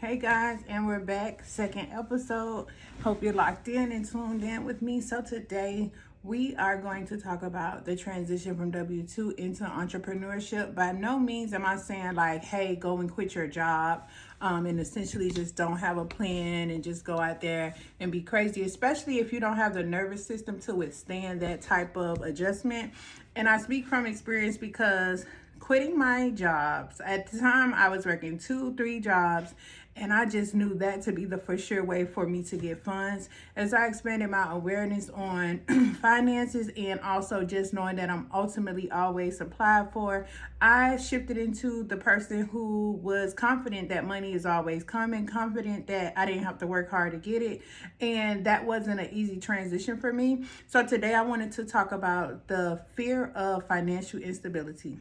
Hey guys, and we're back. Second episode. Hope you're locked in and tuned in with me. So today we are going to talk about the transition from W-2 into entrepreneurship. By no means am I saying like, hey, go and quit your job and essentially just don't have a plan and just go out there and be crazy, especially if you don't have the nervous system to withstand that type of adjustment. And I speak from experience because quitting my jobs, at the time I was working 2-3 jobs, and I just knew that to be the for sure way for me to get funds. As I expanded my awareness on finances and also just knowing that I'm ultimately always supplied for, I shifted into the person who was confident that money is always coming, confident that I didn't have to work hard to get it. And that wasn't an easy transition for me. So today I wanted to talk about the fear of financial instability.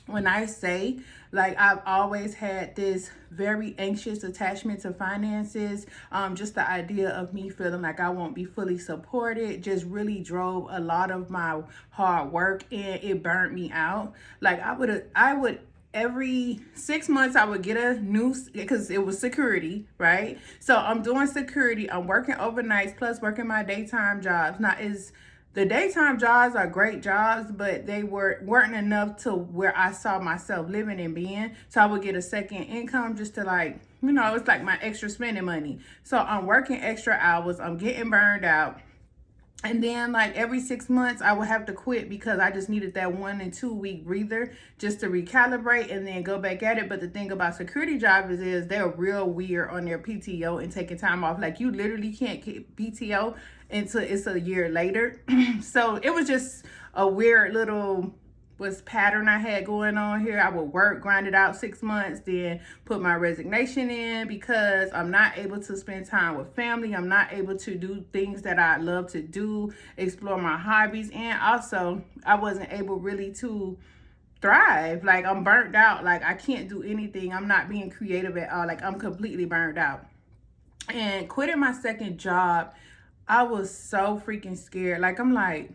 When I say, like, I've always had this very anxious attachment to finances, just the idea of me feeling like I won't be fully supported just really drove a lot of my hard work, and it burnt me out. Like I would every 6 months I would get a new, because it was security, right? So I'm doing security, I'm working overnights plus working my daytime jobs. Now the daytime jobs are great jobs, but they weren't enough to where I saw myself living and being. So I would get a second income just to, like, it's like my extra spending money. So I'm working extra hours, I'm getting burned out. And then like every 6 months I would have to quit because I just needed that 1 and 2 week breather just to recalibrate and then go back at it. But the thing about security jobs is they're real weird on their PTO and taking time off. Like you literally can't get PTO until it's a year later. So it was just a weird little pattern I had going on here. I would work, grind it out 6 months, then put my resignation in because I'm not able to spend time with family. I'm not able to do things that I love to do, explore my hobbies, and also I wasn't able really to thrive. Like I'm burnt out. Like I can't do anything. I'm not being creative at all. Like I'm completely burnt out. And quitting my second job, I was so freaking scared. Like I'm like,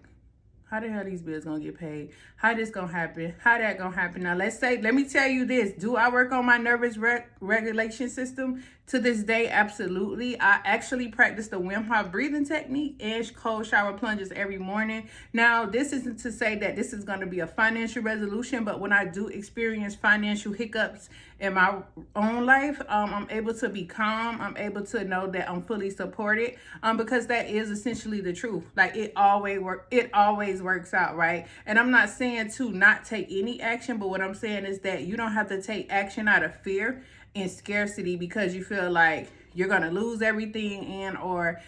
how the hell these bills gonna get paid? How this gonna happen? How that gonna happen? Now let me tell you this. Do I work on my nervous regulation system? To this day, absolutely. I actually practice the Wim Hof breathing technique and cold shower plunges every morning. Now, this isn't to say that this is gonna be a financial resolution, but when I do experience financial hiccups in my own life, I'm able to be calm. I'm able to know that I'm fully supported, because that is essentially the truth. Like it always works out, right? And I'm not saying to not take any action, but what I'm saying is that you don't have to take action out of fear and scarcity because you feel like you're gonna lose everything or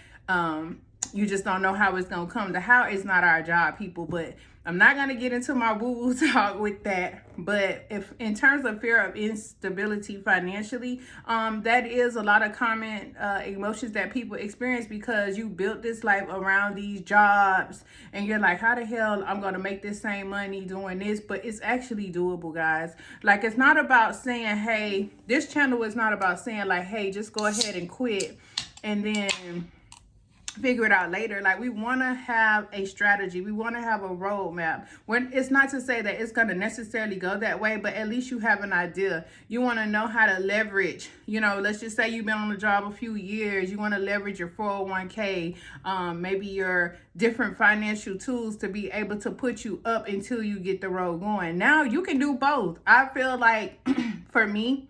you just don't know how it's gonna come. The how is not our job, people. But I'm not gonna get into my woo-woo talk with that. But if in terms of fear of instability financially, that is a lot of common emotions that people experience because you built this life around these jobs and you're like, how the hell I'm gonna make this same money doing this? But it's actually doable, guys. Like it's not about saying, hey, this channel is not about saying like, hey, just go ahead and quit and then figure it out later. Like we want to have a strategy, we want to have a roadmap. When it's not to say that it's going to necessarily go that way, but at least you have an idea. You want to know how to leverage, let's just say you've been on the job a few years, you want to leverage your 401k, maybe your different financial tools to be able to put you up until you get the road going. Now you can do both. I feel like for me,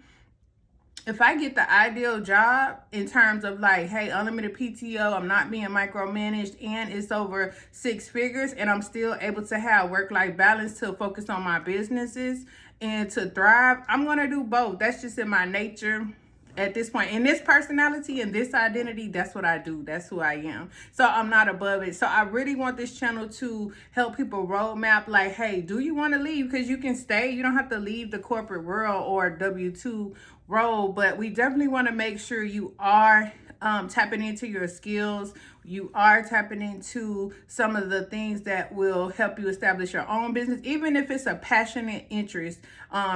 if I get the ideal job in terms of like, hey, unlimited PTO, I'm not being micromanaged, and it's over 6 figures, and I'm still able to have work-life balance to focus on my businesses and to thrive, I'm going to do both. That's just in my nature at this point. In this personality and this identity, that's what I do. That's who I am. So I'm not above it. So I really want this channel to help people roadmap like, hey, do you want to leave? Because you can stay. You don't have to leave the corporate world or W-2 role, but we definitely want to make sure you are tapping into your skills. You are tapping into some of the things that will help you establish your own business. Even if it's a passionate interest,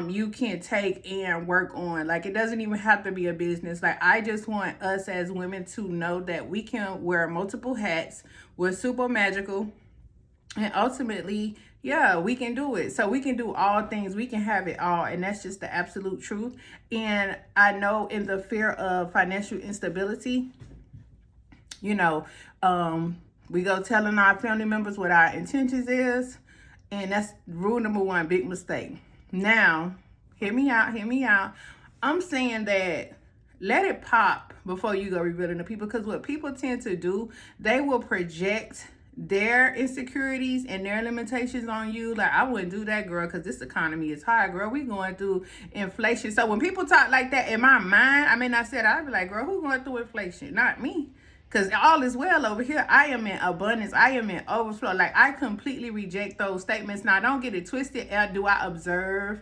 you can take and work on. Like it doesn't even have to be a business. Like I just want us as women to know that we can wear multiple hats. We're super magical. And ultimately, Yeah, we can do it. So we can do all things. We can have it all. And that's just the absolute truth. And I know in the fear of financial instability, you know, we go telling our family members what our intentions is. And that's rule number one, big mistake. Now, hear me out, hear me out. I'm saying that let it pop before you go revealing to people, because what people tend to do, they will project their insecurities and their limitations on you. Like, I wouldn't do that, girl, because this economy is high, girl. We going through inflation. So when people talk like that, in my mind, I mean, I said, I'd be like, girl, who's going through inflation? Not me. Because all is well over here. I am in abundance. I am in overflow. Like, I completely reject those statements. Now, don't get it twisted. Do I observe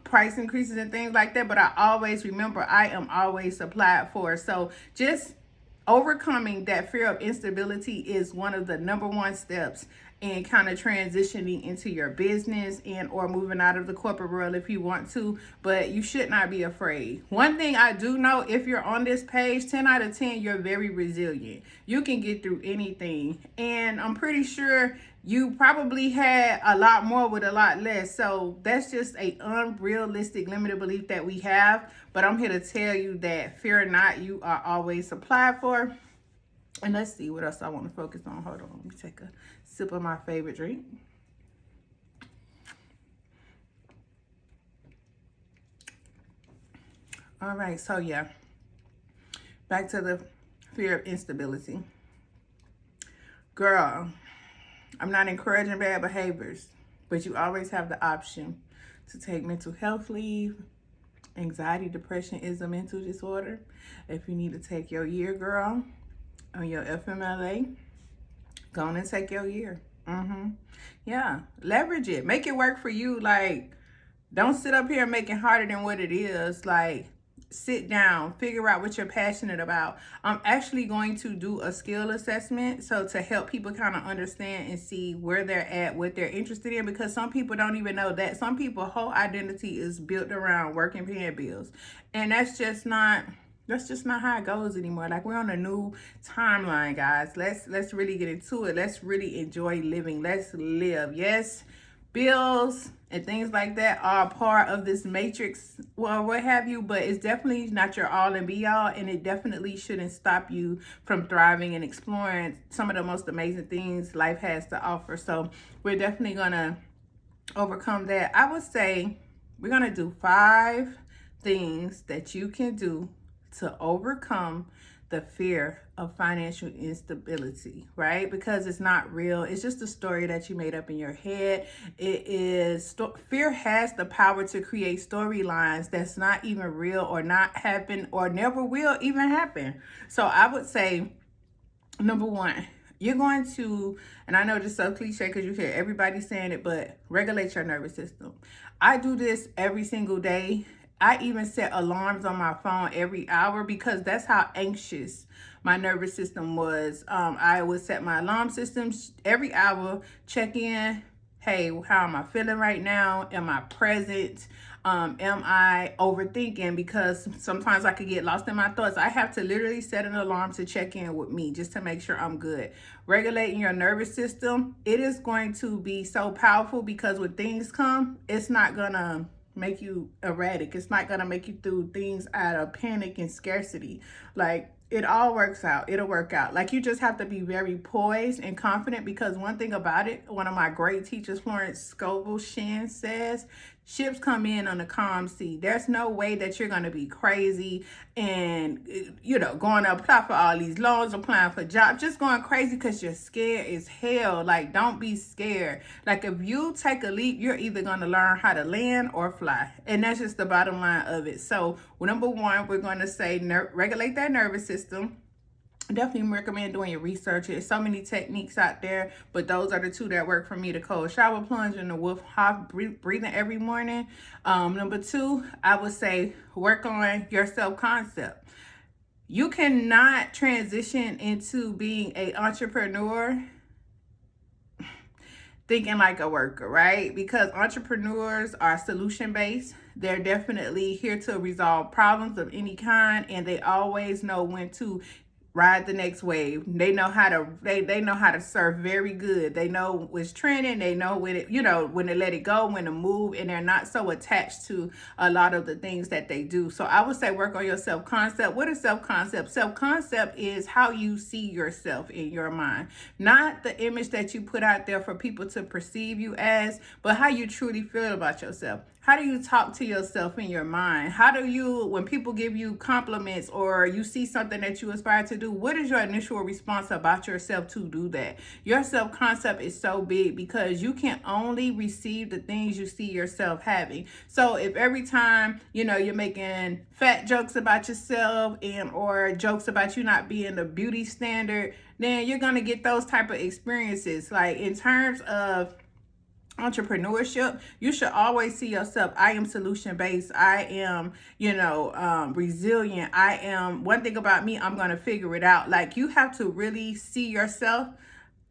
price increases and things like that? But I always remember I am always supplied for. So just overcoming that fear of instability is one of the number one steps in kind of transitioning into your business and or moving out of the corporate world if you want to, but you should not be afraid. One thing I do know, if you're on this page, 10 out of 10, you're very resilient. You can get through anything. And I'm pretty sure you probably had a lot more with a lot less. So that's just a unrealistic limited belief that we have. But I'm here to tell you that fear not, you are always supplied for. And let's see what else I want to focus on. Hold on, let me take a sip of my favorite drink. All right, so yeah, back to the fear of instability. Girl, I'm not encouraging bad behaviors, but you always have the option to take mental health leave. Anxiety, depression is a mental disorder. If you need to take your year, girl, on your FMLA, go on and take your year. Yeah, leverage it. Make it work for you. Like, don't sit up here and make it harder than what it is. Like, sit down, figure out what you're passionate about. I'm actually going to do a skill assessment, so to help people kind of understand and see where they're at, what they're interested in, because some people don't even know that. Some people's whole identity is built around working, paying bills. And that's just not how it goes anymore. Like, we're on a new timeline, guys. Let's really get into it. Let's really enjoy living. Let's live. Yes, bills and things like that are part of this matrix, well, what have you, but it's definitely not your all and be all, and it definitely shouldn't stop you from thriving and exploring some of the most amazing things life has to offer. So we're definitely gonna overcome that. I would say we're gonna do 5 things that you can do to overcome the fear of financial instability, right? Because it's not real. It's just a story that you made up in your head. It is fear has the power to create storylines that's not even real or not happen or never will even happen. So I would say, number 1, you're going to, and I know this is so cliche because you hear everybody saying it, but regulate your nervous system. I do this every single day. I even set alarms on my phone every hour because that's how anxious my nervous system was. I would set my alarm systems every hour, check in. Hey, how am I feeling right now? Am I present? Am I overthinking? Because sometimes I could get lost in my thoughts. I have to literally set an alarm to check in with me just to make sure I'm good. Regulating your nervous system, it is going to be so powerful because when things come, it's not gonna make you erratic. It's not gonna make you do things out of panic and scarcity. Like, it all works out. It'll work out. Like, you just have to be very poised and confident, because one thing about it, one of my great teachers, Florence Scovel Shin, says, ships come in on a calm sea. There's no way that you're going to be crazy and, going to apply for all these loans, applying for jobs, just going crazy because you're scared as hell. Like, don't be scared. Like, if you take a leap, you're either going to learn how to land or fly. And that's just the bottom line of it. So, number 1, we're going to say regulate that nervous system. Definitely recommend doing your research. There's so many techniques out there, but those are the 2 that work for me: the cold shower plunge and the wolf hop breathing every morning. Number 2, I would say work on your self-concept. You cannot transition into being an entrepreneur thinking like a worker, right? Because entrepreneurs are solution-based. They're definitely here to resolve problems of any kind, and they always know when to ride the next wave. They know how to they know how to surf very good. They know what's trending. They know when it, when to let it go, when to move, and they're not so attached to a lot of the things that they do. So I would say work on your self-concept. What is self-concept? Self-concept is how you see yourself in your mind. Not the image that you put out there for people to perceive you as, but how you truly feel about yourself. How do you talk to yourself in your mind? How do you, when people give you compliments or you see something that you aspire to do, what is your initial response about yourself to do that? Your self-concept is so big because you can only receive the things you see yourself having. So if every time, you're making fat jokes about yourself and or jokes about you not being the beauty standard, then you're going to get those type of experiences. Like in terms of entrepreneurship, you should always see yourself. I am solution based. I am, resilient. I am, one thing about me, I'm going to figure it out. Like you have to really see yourself.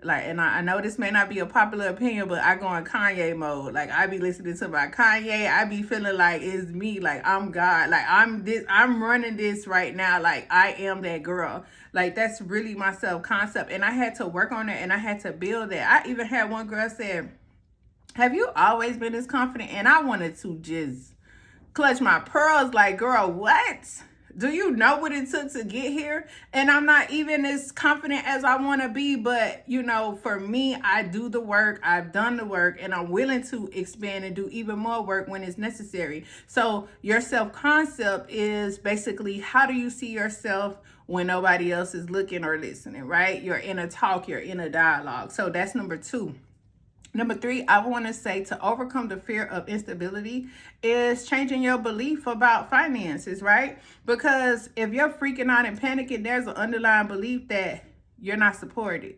Like, and I know this may not be a popular opinion, but I go in Kanye mode. Like I be listening to my Kanye. I be feeling like it's me. Like I'm God. Like I'm running this right now. Like I am that girl. Like that's really my self-concept. And I had to work on it and I had to build that. I even had one girl said, have you always been this confident? And I wanted to just clutch my pearls like, girl, what? Do you know what it took to get here? And I'm not even as confident as I want to be. But, for me, I do the work. I've done the work and I'm willing to expand and do even more work when it's necessary. So your self-concept is basically how do you see yourself when nobody else is looking or listening, right? You're in a talk, you're in a dialogue. So that's number 2. Number 3, I want to say to overcome the fear of instability is changing your belief about finances, right? Because if you're freaking out and panicking, there's an underlying belief that you're not supported.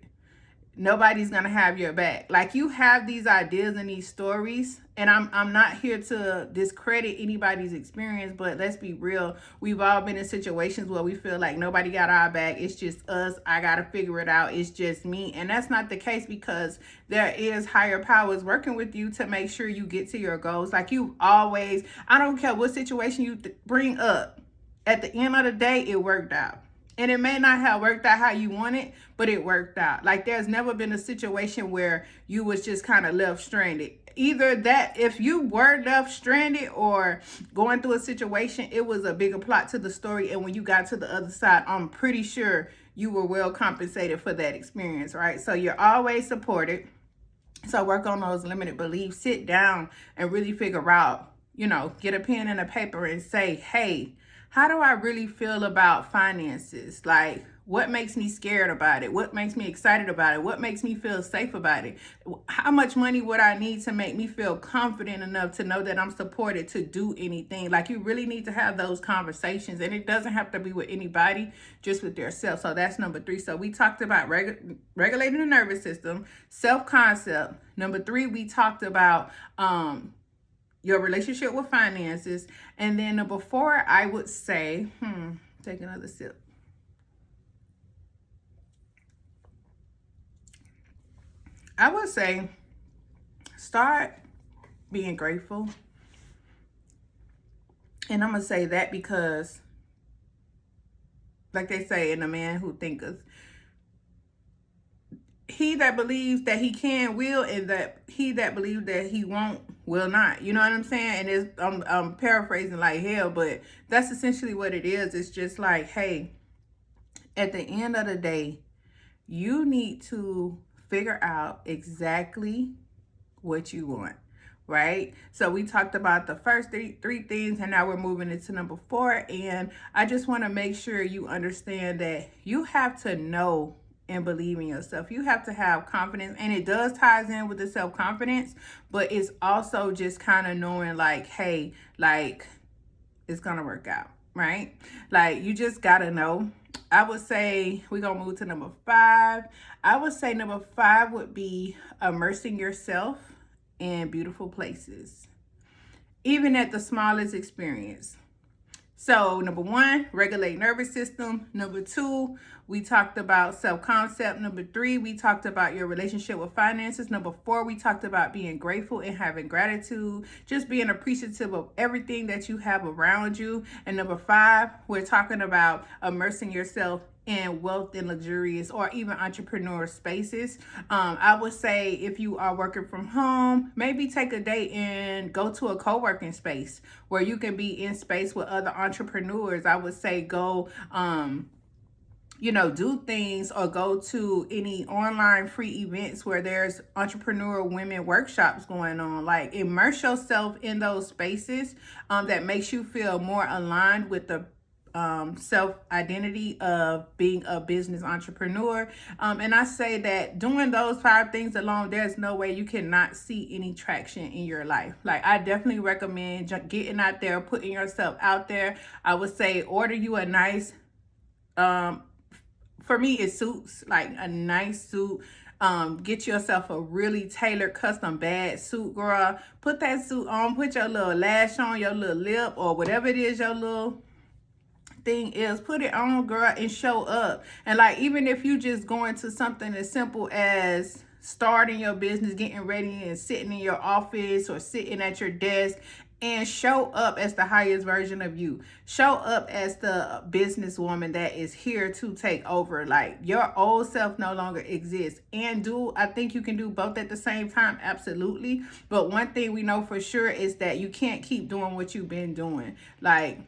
Nobody's going to have your back. Like you have these ideas and these stories, and I'm not here to discredit anybody's experience, but let's be real. We've all been in situations where we feel like nobody got our back. It's just us. I got to figure it out. It's just me. And that's not the case because there is higher powers working with you to make sure you get to your goals. Like you always, I don't care what situation you bring up. At the end of the day, it worked out. And it may not have worked out how you want it, but it worked out. Like there's never been a situation where you was just kind of left stranded. Either that, if you were left stranded or going through a situation, it was a bigger plot to the story. And when you got to the other side, I'm pretty sure you were well compensated for that experience, right? So you're always supported. So work on those limited beliefs. Sit down and really figure out, get a pen and a paper and say, hey, how do I really feel about finances? Like, what makes me scared about it? What makes me excited about it? What makes me feel safe about it? How much money would I need to make me feel confident enough to know that I'm supported to do anything? Like, you really need to have those conversations, and it doesn't have to be with anybody, just with yourself. So that's number 3. So we talked about regulating the nervous system, self-concept. Number 3, we talked about your relationship with finances. And then number 4, I would say, take another sip. I would say start being grateful. And I'm going to say that because, like they say, in a man who thinketh, he that believes that he can will, and that he that believes that he won't will not. You know what I'm saying? And I'm paraphrasing like hell, but that's essentially what it is. It's just like, hey, at the end of the day, you need to figure out exactly what you want, right? So we talked about the first three things, and now we're moving into number 4. And I just want to make sure you understand that you have to know and believe in yourself. You have to have confidence, and it does ties in with the self-confidence, but it's also just kind of knowing like, hey, like it's gonna work out, right? Like you just gotta know. I would say we're gonna move to number 5. I would say number 5 would be immersing yourself in beautiful places, even at the smallest experience. So number 1, regulate nervous system. Number 2, we talked about self-concept. Number 3, we talked about your relationship with finances. Number 4, we talked about being grateful and having gratitude, just being appreciative of everything that you have around you. And number 5, we're talking about immersing yourself in wealth and luxurious or even entrepreneur spaces. I would say if you are working from home, maybe take a day and go to a co-working space where you can be in space with other entrepreneurs. I would say go do things or go to any online free events where there's entrepreneur women workshops going on. Like, immerse yourself in those spaces that makes you feel more aligned with the self identity of being a business entrepreneur. And I say that doing those 5 things alone, there's no way you cannot see any traction in your life. Like, I definitely recommend getting out there, putting yourself out there. I would say order you a nice for me, it suits, like a nice suit. Get yourself a really tailored custom bad suit, girl. Put that suit on, put your little lash on, your little lip, or whatever it is your little thing is. Put it on, girl, and show up. And like, even if you just going to something as simple as starting your business, getting ready and sitting in your office or sitting at your desk, and show up as the highest version of you. Show up as the businesswoman that is here to take over. Like, your old self no longer exists. And I think you can do both at the same time? Absolutely. But one thing we know for sure is that you can't keep doing what you've been doing. Like,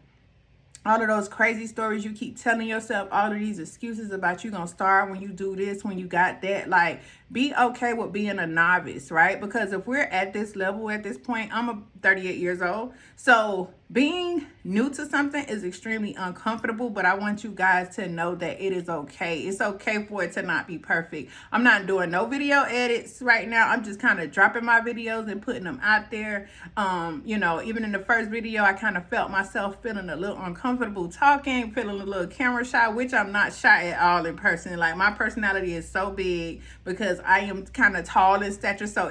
all of those crazy stories you keep telling yourself, all of these excuses about you gonna start when you do this, when you got that. Like, be okay with being a novice, right? Because if we're at this level at this point, I'm 38 years old. So being new to something is extremely uncomfortable, but I want you guys to know that it is okay. It's okay for it to not be perfect. I'm not doing no video edits right now. I'm just kind of dropping my videos and putting them out there. Even in the first video, I kind of felt myself feeling a little uncomfortable talking, feeling a little camera shy, which I'm not shy at all in person. Like, my personality is so big because I am kind of tall in stature. So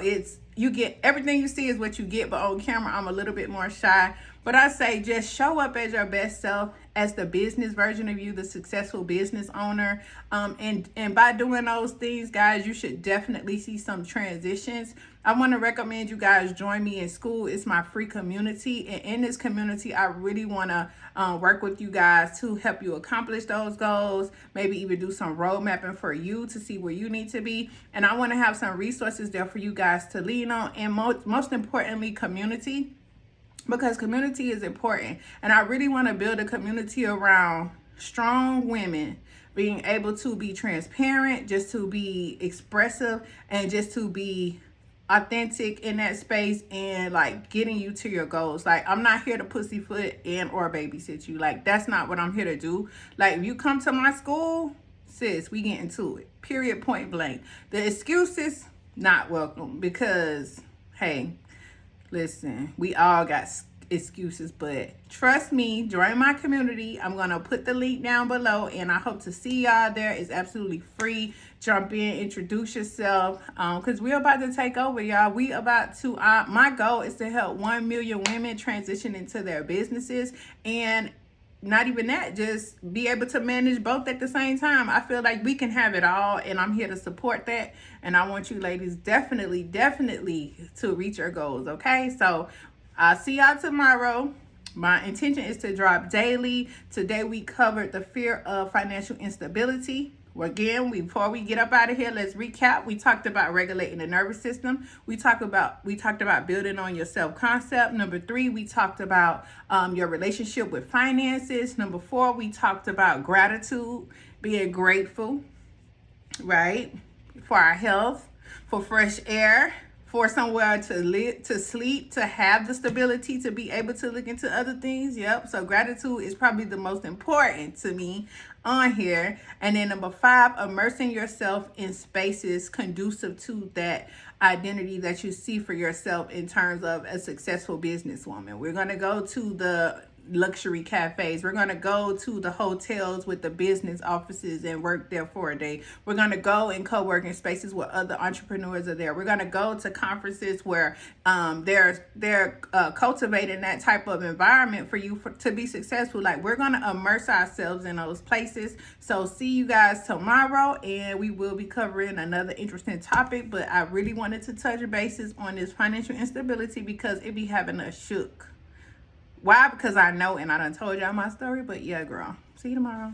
you get everything you see is what you get, but on camera, I'm a little bit more shy. But I say just show up as your best self, as the business version of you, the successful business owner. And by doing those things, guys, you should definitely see some transitions. I want to recommend you guys join me in school. It's my free community. And in this community, I really want to work with you guys to help you accomplish those goals. Maybe even do some road mapping for you to see where you need to be. And I want to have some resources there for you guys to lean on. And most importantly, community. Because community is important. And I really want to build a community around strong women being able to be transparent, just to be expressive, and just to be authentic in that space, and like getting you to your goals. Like, I'm not here to pussyfoot and or babysit you. Like, that's not what I'm here to do. Like, if you come to my school, sis, we get into it. Period, point blank. The excuses, not welcome. Because, hey, listen, we all got excuses, but trust me, join my community. I'm going to put the link down below, and I hope to see y'all there. It's absolutely free. Jump in, introduce yourself, because we're about to take over, y'all. My goal is to help 1 million women transition into their businesses, and not even that, just be able to manage both at the same time. I feel like we can have it all, and I'm here to support that. And I want you ladies definitely to reach your goals, okay? So I'll see y'all tomorrow. My intention is to drop daily. Today we covered the fear of financial instability. Again, before we get up out of here, let's recap. We talked about regulating the nervous system. We talked about building on your self-concept. Number 3, we talked about your relationship with finances. Number 4, we talked about gratitude, being grateful, right? For our health, for fresh air, for somewhere to live, to sleep, to have the stability, to be able to look into other things. Yep. So gratitude is probably the most important to me on here. And then number 5, immersing yourself in spaces conducive to that identity that you see for yourself in terms of a successful businesswoman. We're going to go to the luxury cafes. We're going to go to the hotels with the business offices and work there for a day. We're going to go in co-working spaces where other entrepreneurs are there. We're going to go to conferences where they're cultivating that type of environment for you to be successful. Like, we're going to immerse ourselves in those places. So see you guys tomorrow, and we will be covering another interesting topic. But I really wanted to touch bases on this financial instability because it be having us shook. Why? Because I know, and I done told y'all my story. But yeah, girl. See you tomorrow.